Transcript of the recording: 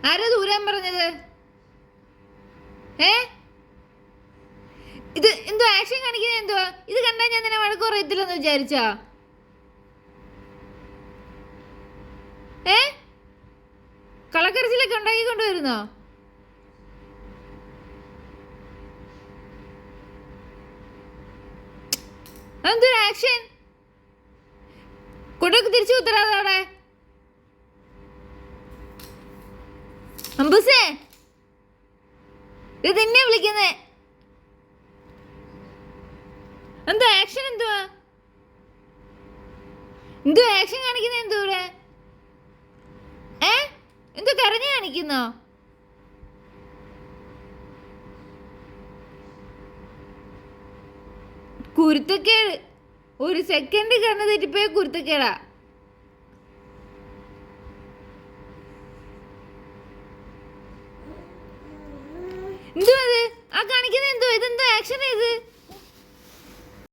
ആരാ ദൂരാൻ പറഞ്ഞത്? ഏ ഇത് എന്തോ ആക്ഷൻ കാണിക്കുന്നത്? എന്തുവാ ഇത്? കണ്ടാ ഞാൻ നിന്നെ വഴക്ക് പറയത്തില്ലെന്ന് വിചാരിച്ചാ? ഏ കളക്കരച്ചിലൊക്കെ ഉണ്ടാക്കി കൊണ്ടുവരുന്നോ? എന്തൊരു ആക്ഷൻ? കൊണ്ടൊക്കെ തിരിച്ചു കുത്തരാതെ അവിടെ. അമ്പൂസേ, ഇത് നിന്നെ വിളിക്കുന്നേ. എന്തോ ആക്ഷൻ? എന്തുവാ എന്തോ ആക്ഷൻ കാണിക്കുന്ന? എന്തോ ഇവിടെ എന്തോ കരഞ്ഞു കാണിക്കുന്നോ? കുരുത്തക്കേട്. ഒരു സെക്കൻഡ് കണ്ണു തെറ്റിപ്പോയ കുരുത്തക്കേടാ. എന്തോ അത് ആ കാണിക്കുന്നത്? എന്തോ ഇതെന്തോ ആക്ഷൻ ഇത്?